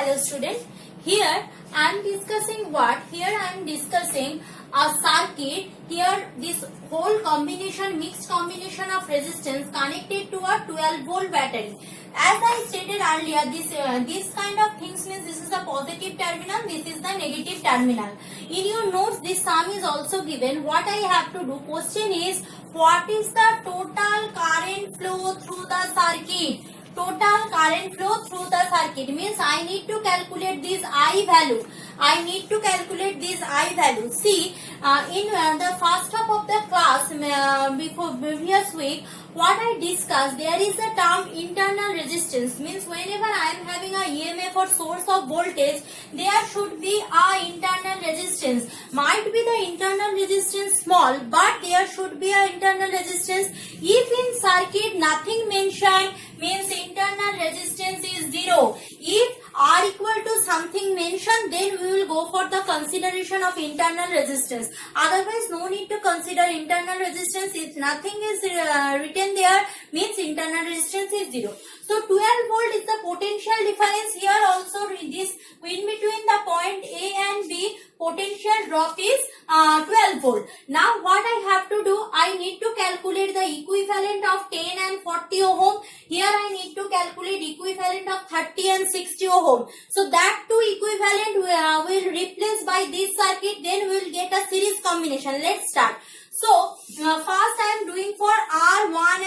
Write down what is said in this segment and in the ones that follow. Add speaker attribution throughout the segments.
Speaker 1: Hello student. Here I am discussing what? Here I am discussing a circuit. Here this whole combination, mixed combination of resistance connected to a 12 volt battery. As I stated earlier, this kind of things means this is the positive terminal, this is the negative terminal. In your notes, this sum is also given. What I have to do? Question is, what is the total current flow through the circuit? Total current flow through the circuit means I need to calculate this I value. I need to calculate this I value. See, in the first half of the class, before previous week, what I discussed, there is a term internal resistance. Means whenever I am having a EMF or source of voltage, there should be a internal resistance. Might be the internal resistance small, but there should be a internal resistance. If in circuit nothing mentioned, means internal resistance is 0. If R equal to something mentioned, then we will go for the consideration of internal resistance. Otherwise, no need to consider internal resistance. If nothing is written there, means internal resistance is 0. So 12 volt is the potential difference. Here also this in between the point A and B, potential drop is 12 volt. Now what I have to do, I need to calculate the equivalent of 10 and 40 ohm. Here I need to calculate equivalent of 30 and 60 ohm. So that two equivalent will replace by this circuit, then we will get a series combination. Let's start. So first I am doing for R1,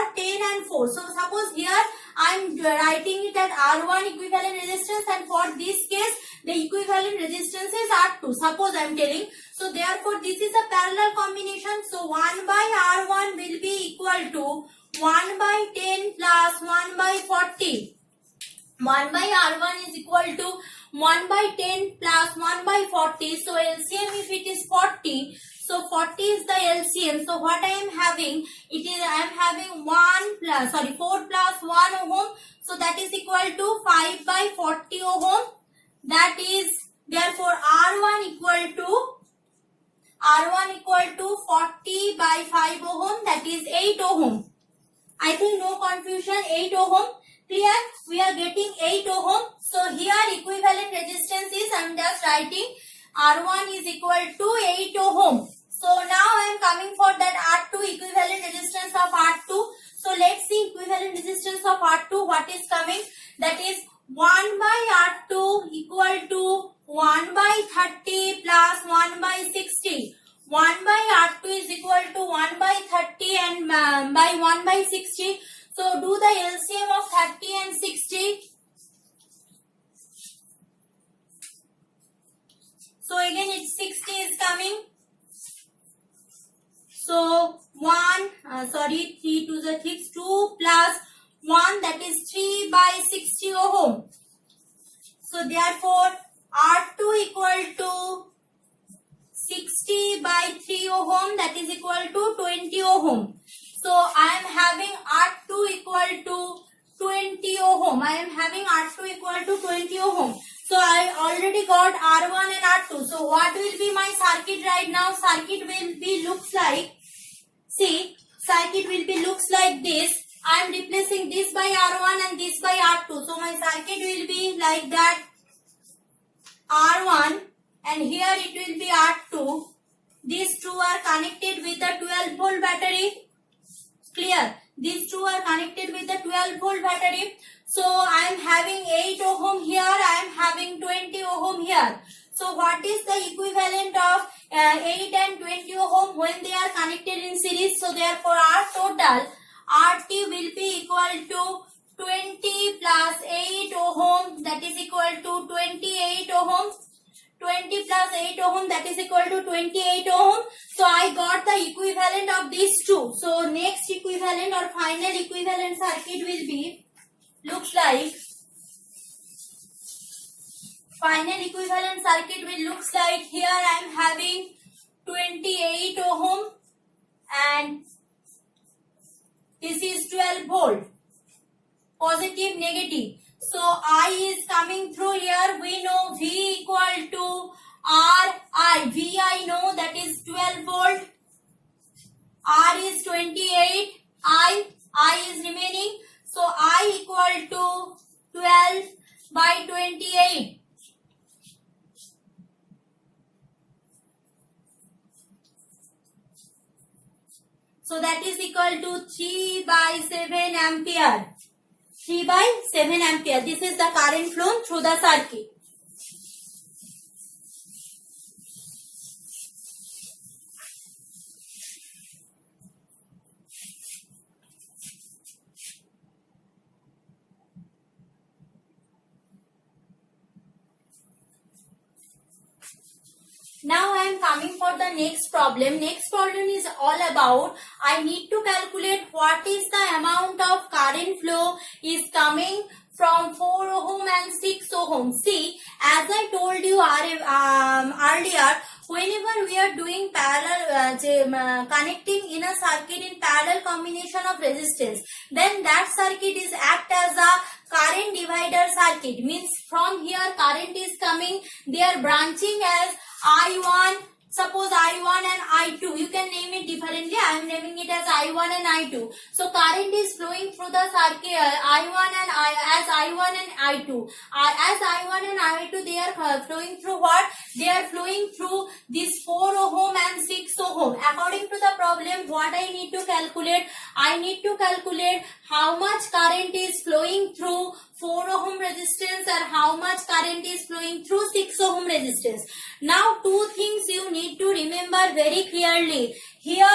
Speaker 1: R10 and 4. So suppose here I am writing it as R1 equivalent resistance, and for this case the equivalent resistance is R2. Suppose I am telling. So therefore this is a parallel combination. So 1 by R1 will be equal to 1 by 10 plus 1 by 40. 1 by R1 is equal to 1 by 10 plus 1 by 40. So LCM, if it is 40, so 40 is the LCM. So what I am having, I am having 4 plus 1 ohm. So that is equal to 5 by 40 ohm. That is, therefore R1 equal to 40 by 5 ohm. That is 8 ohm. I think no confusion, 8 ohm. Clear? We are getting 8 ohm. So here equivalent resistance is, I am just writing R1 is equal to 8 ohm. So now I am coming for that R2, equivalent resistance of R2. So let's see equivalent resistance of R2. What is coming? That is 1 by R2 equal to 1 by 30 plus 1 by 60. 1 by R2 is equal to 1 by 30 and by 1 by 60. So do the LCM of 30 and 60. So again it's 60 is coming. So 3 to the 6, 2 plus 1, that is 3 by 60 ohm. So therefore R2 equal to 60 by 3 ohm, that is equal to 20 ohm. So I am having R2 equal to 20 ohm. I am having R2 equal to 20 ohm. So I already got R1 and R2. So what will be my circuit right now? Circuit will be looks like, see, circuit will be looks like this. I am replacing this by R1 and this by R2. So my circuit will be like that, R1 and here it will be R2. These two are connected with the 12 volt battery. Clear? These two are connected with the 12 volt battery. So I am having 8 ohm here. I am having 20 ohm here. So what is the equivalent of 8 and 20 ohm when they are connected in series? So therefore our total RT will be equal to 20 plus 8 ohm, that is equal to 28 ohm. 20 plus 8 ohm, that is equal to 28 ohm. So I got the equivalent of these two. So next equivalent or final equivalent circuit will be, looks like, final equivalent circuit will looks like, here I am having 28 ohm and this is 12 volt, positive, negative. So I is coming through here. We know V equal to RI. V I know, that is 12 volt. R is 28. I is remaining. So I equal to 12 by 28. So that is equal to 3 by 7 ampere. 3 by 7 ampere. This is the current flow through the circuit. Now I am coming for the next problem. Next problem is all about I need to calculate what is the amount of current flow is coming from 4 ohm and 6 ohm. See, as I told you earlier, whenever we are doing parallel connecting in a circuit in parallel combination of resistance, then that circuit is act as a current divider circuit. Means from here current is coming, they are branching as I1, suppose I1 and I2. You can name it differently. I am naming it as I1 and I2. So current is flowing through the circuit I1 and I1 and I2. As I1 and I2, they are flowing through what? They are flowing through this 4 ohm and 6 ohm. According to the problem, what I need to calculate? I need to calculate how much current is flowing through 4 ohm resistance and how much current is flowing through 6 ohm resistance. Now two things you need to remember very clearly. Here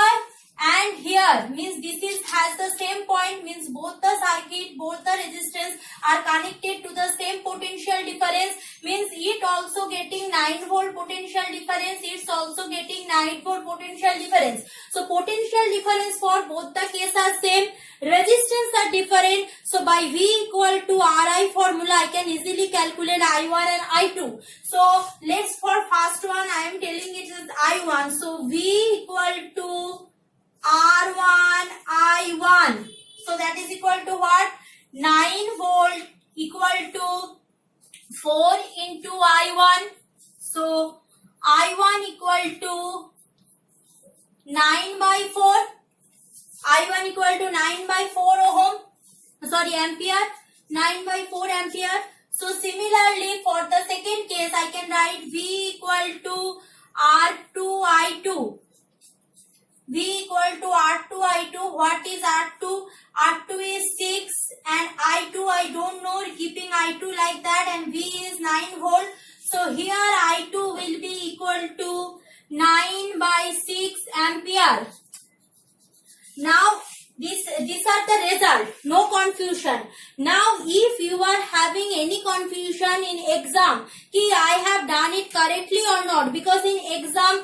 Speaker 1: and here means this is has the same point, means both the circuit, both the resistance are connected to the same potential difference, means it also getting 9 volt potential difference, it's also getting 9 volt potential difference. So potential difference for both the case are same, resistance are different. So by V equal to Ri formula I can easily calculate I1 and I2. So let's for first one I am telling it is I1. So V equal to R1 I1. So that is equal to what? 9 volt equal to 4 into I1. So I1 equal to 9 by 4. I1 equal to 9 by 4 ohm. Sorry, ampere. 9 by 4 ampere. So similarly for the second case I can write V equal to R2 I2. V equal to R2 I2. What is R2? R2 is 6 and I2 I don't know, keeping I2 like that, and V is 9 volt. So here I2 will be equal to 9 by 6 ampere. Now these are the result, no confusion. Now if you are having any confusion in exam, ki I have done it correctly or not, because in exam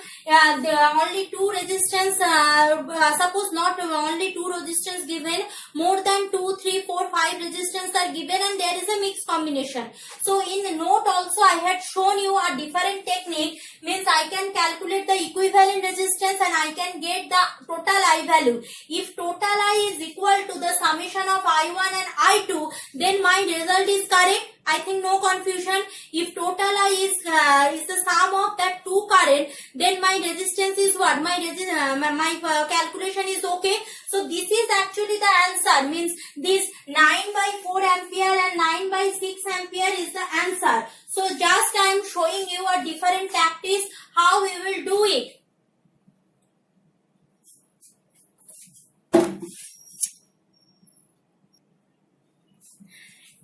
Speaker 1: there are only two resistance, suppose not only two resistance given, more than 2, 3, 4, 5 resistance are given and there is a mixed combination. So in the note also I had shown you a different technique, means I can calculate the equivalent resistance and I can get the total I value. If total I is equal to the summation of I1 and I2, then my result is correct. I think no confusion. If total I is the sum of that two current, then my resistance is what? My calculation is okay. So this is actually the answer. Means this 9 by 4 ampere and 9 by 6 ampere is the answer. So just I am showing you a different tactics how we will do it.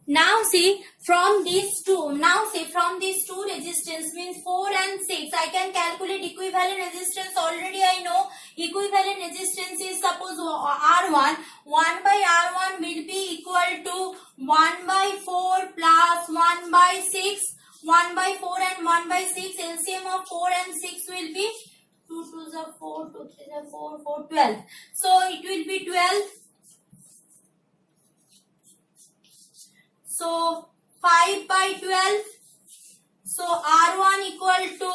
Speaker 1: Now see from these two resistance, means 4 and 6, I can calculate equivalent resistance. Already I know equivalent resistance is, suppose R1, 1 by R1 will be equal to 1 by 4 plus 1 by 6. 1 by 4 and 1 by 6, LCM of 4 and 6 will be 2 2s are 4, 2 3s are 4, 4, 12. So it will be 12. So 5 by 12. So R1 equal to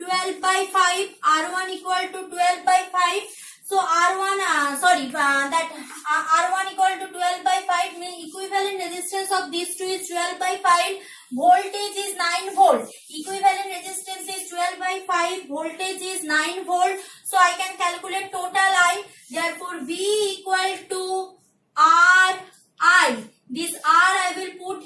Speaker 1: 12 by 5. R1 equal to 12 by 5. So R1 R1 equal to 12 by 5 means equivalent resistance of these two is 12 by 5. Voltage is 9 volt. Equivalent resistance is 12 by 5. Voltage is 9 volt. So I can calculate total I. Therefore V equal to R I. This R I will put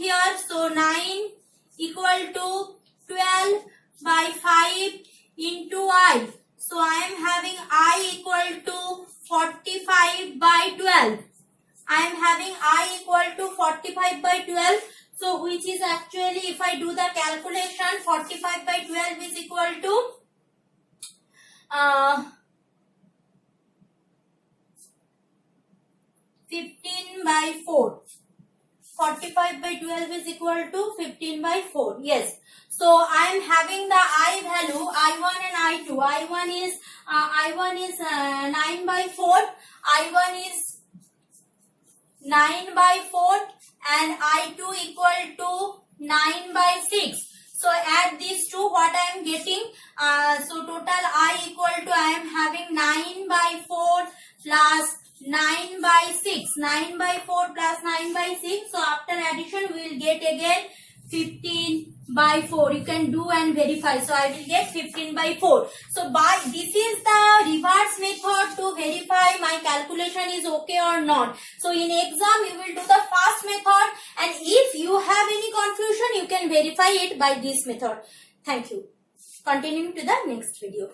Speaker 1: I am having I equal to 45 by 12. So which is actually, if I do the calculation, 45 by 12 is equal to 15 by 4. 45 by 12 is equal to 15 by 4. Yes. So I am having the I value I1 and I2. I1 is 9 by 4. I1 is 9 by 4 and I2 equal to 9 by 6. So add these two, what I am getting, so total I equal to, I am having 9 by 4 plus 9 by 6. 9 by 4 plus 9 by 6. So after addition we will get again 15 by 4. You can do and verify. So I will get 15 by 4. So this is the reverse method to verify my calculation is okay or not. So in exam you will do the first method, and if you have any confusion you can verify it by this method. Thank you. Continuing to the next video.